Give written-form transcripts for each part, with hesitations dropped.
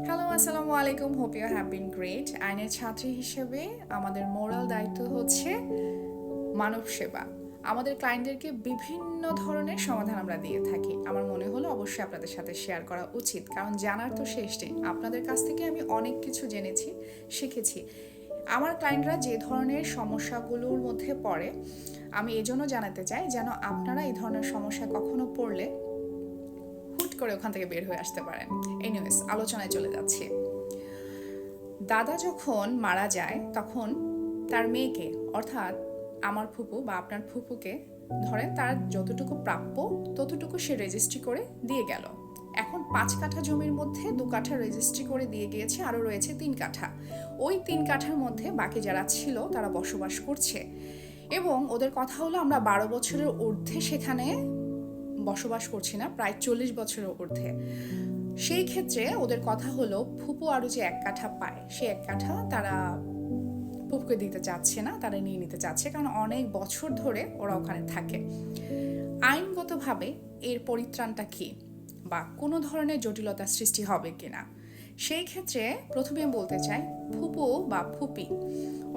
Hello, আসসালামু আলাইকুম। Hope you have been great. আইনের ছাত্রী হিসেবে আমাদের মোরাল দায়িত্ব হচ্ছে মানব সেবা। আমাদের ক্লায়েন্টদেরকে বিভিন্ন ধরনের সমাধান আমরা দিয়ে থাকি। আমার মনে হলো অবশ্যই আপনাদের সাথে শেয়ার করা উচিত, কারণ জানার তো শেষ নেই। আপনাদের কাছ থেকে আমি অনেক কিছু জেনেছি, শিখেছি। আমার ক্লায়েন্টরা যে ধরনের সমস্যাগুলোর মধ্যে পড়ে, আমি এজন্য জানাতে চাই যেন আপনারা এই ধরনের সমস্যা কখনো পড়লে হুট করে ওখান থেকে বের হয়ে আসতে পারেন। এনিওয়েজ, আলোচনায় চলে যাচ্ছি। দাদা যখন মারা যায় তখন তার মেয়েকে, অর্থাৎ আমার ফুপু বা আপনার ফুপুকে ধরেন, তার যতটুকু প্রাপ্য ততটুকু সে রেজিস্ট্রি করে দিয়ে গেল। এখন 5 কাঠা জমির মধ্যে 2 কাঠা রেজিস্ট্রি করে দিয়ে গিয়েছে, আরও রয়েছে 3 কাঠা। ওই 3 কাঠার মধ্যে বাকি যারা ছিল তারা বসবাস করছে, এবং ওদের কথা হলো আমরা 12 বছরের ঊর্ধ্বে সেখানে বসবাস করছি না, প্রায় 40 বছরের ঊর্ধ্বে। সেই ক্ষেত্রে ওদের কথা হলো ফুপু আরও যে 1 কাঠা পায়, সে 1 কাঠা তারা ফুপুকে দিতে চাচ্ছে না, তারা নিয়ে নিতে চাচ্ছে, কারণ অনেক বছর ধরে ওরা ওখানে থাকে। আইনগতভাবে এর পরিত্রাণটা কি, বা কোনো ধরনের জটিলতা সৃষ্টি হবে কিনা, সেই ক্ষেত্রে প্রথমে আমি বলতে চাই, ফুপু বা ফুপি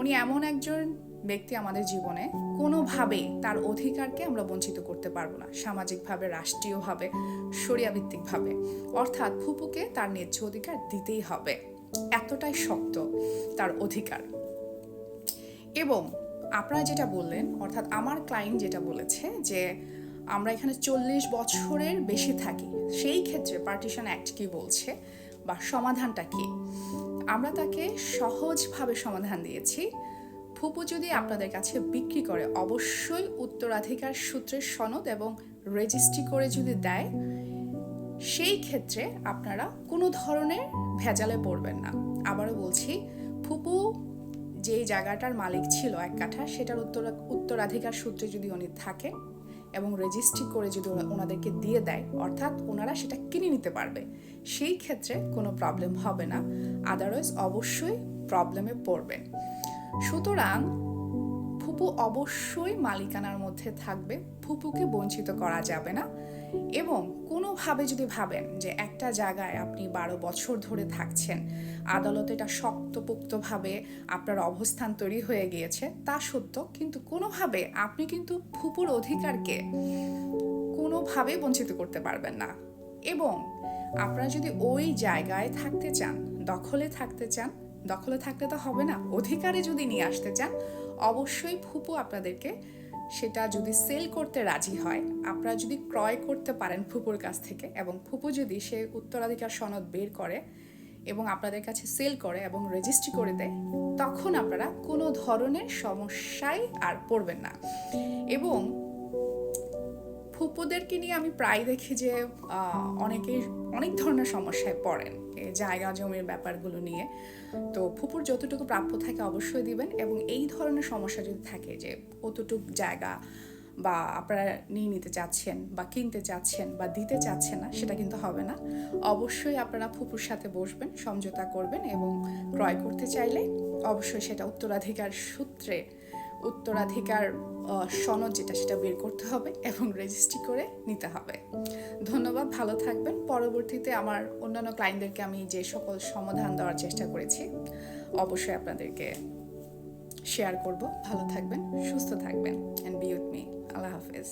উনি এমন একজন ব্যক্তি আমাদের জীবনে, কোনোভাবে তার অধিকারকে আমরা বঞ্চিত করতে পারবো না, সামাজিকভাবে, রাষ্ট্রীয়ভাবে, শরিয়াভিত্তিকভাবে। অর্থাৎ ফুপুকে তার ন্যায্য অধিকার দিতেই হবে, এতটাই শক্ত তার অধিকার। এবং আপনারা যেটা বললেন, অর্থাৎ আমার ক্লায়েন্ট যেটা বলেছে যে আমরা এখানে 40 বছরের বেশি থাকি, সেই ক্ষেত্রে পার্টিশন অ্যাক্ট কি বলছে বা সমাধানটা কি, আমরা তাকে সহজভাবে সমাধান দিয়েছি। ফুপু যদি আপনাদের কাছে বিক্রি করে, অবশ্যই উত্তরাধিকার সূত্রের সনদ এবং রেজিস্ট্রি করে যদি দেয়, সেই ক্ষেত্রে আপনারা কোনো ধরনের ভেজালে পড়বেন না। আবারও বলছি, ফুপু যেই জায়গাটার মালিক ছিল 1 কাঠা, সেটার উত্তরাধিকার সূত্রে যদি উনি থাকে এবং রেজিস্ট্রি করে যদি ওনাদেরকে দিয়ে দেয়, অর্থাৎ ওনারা সেটা কিনে নিতে পারবে, সেই ক্ষেত্রে কোনো প্রবলেম হবে না। আদারওয়াইজ অবশ্যই প্রবলেমে পড়বেন। সুতরাং ফুপু অবশ্যই মালিকানার মধ্যে থাকবে, ফুপুকে বঞ্চিত করা যাবে না। এবং কোনোভাবে যদি ভাবেন যে একটা জায়গায় আপনি 12 বছর ধরে থাকছেন, আদালতে এটা শক্তপোক্তভাবে আপনার অবস্থান তৈরি হয়ে গিয়েছে, তা সত্য, কিন্তু কোনোভাবে আপনি কিন্তু ফুপুর অধিকারকে কোনোভাবেই বঞ্চিত করতে পারবেন না। এবং আপনারা যদি ওই জায়গায় থাকতে চান, দখলে থাকতে চান, দখলে থাকলে তো হবে না, অধিকারে যদি নিয়ে আসতে চান, অবশ্যই ফুপু আপনাদেরকে সেটা যদি সেল করতে রাজি হয়, আপনারা যদি ক্রয় করতে পারেন ফুপুর কাছ থেকে, এবং ফুপু যদি সে উত্তরাধিকার সনদ বের করে এবং আপনাদের কাছে সেল করে এবং রেজিস্ট্রি করে দেয়, তখন আপনারা কোনো ধরনের সমস্যায় আর পড়বেন না। এবং ফুপুদেরকে নিয়ে আমি প্রায় দেখি যে অনেকেই অনেক ধরনের সমস্যায় পড়েন এই জায়গা জমির ব্যাপারগুলো নিয়ে। তো ফুপুর যতটুকু প্রাপ্য থাকে অবশ্যই দিবেন, এবং এই ধরনের সমস্যা যদি থাকে যে কতটুকু জায়গা বা আপনারা নিয়ে নিতে চাচ্ছেন বা কিনতে চাচ্ছেন বা দিতে চাচ্ছেন না, সেটা কিন্তু হবে না। অবশ্যই আপনারা ফুপুর সাথে বসবেন, সমঝোতা করবেন, এবং ক্রয় করতে চাইলে অবশ্যই সেটা উত্তরাধিকার সূত্রে উত্তরাধিকার সনদ যেটা, সেটা বের করতে হবে এবং রেজিস্ট্রি করে নিতে হবে। ধন্যবাদ, ভালো থাকবেন। পরবর্তীতে আমার অন্যান্য ক্লায়েন্টদেরকে আমি যে সকল সমাধান দেওয়ার চেষ্টা করেছি অবশ্যই আপনাদেরকে শেয়ার করব। ভালো থাকবেন, সুস্থ থাকবেন, অ্যান্ড বি উইথ মি। আল্লাহ হাফেজ।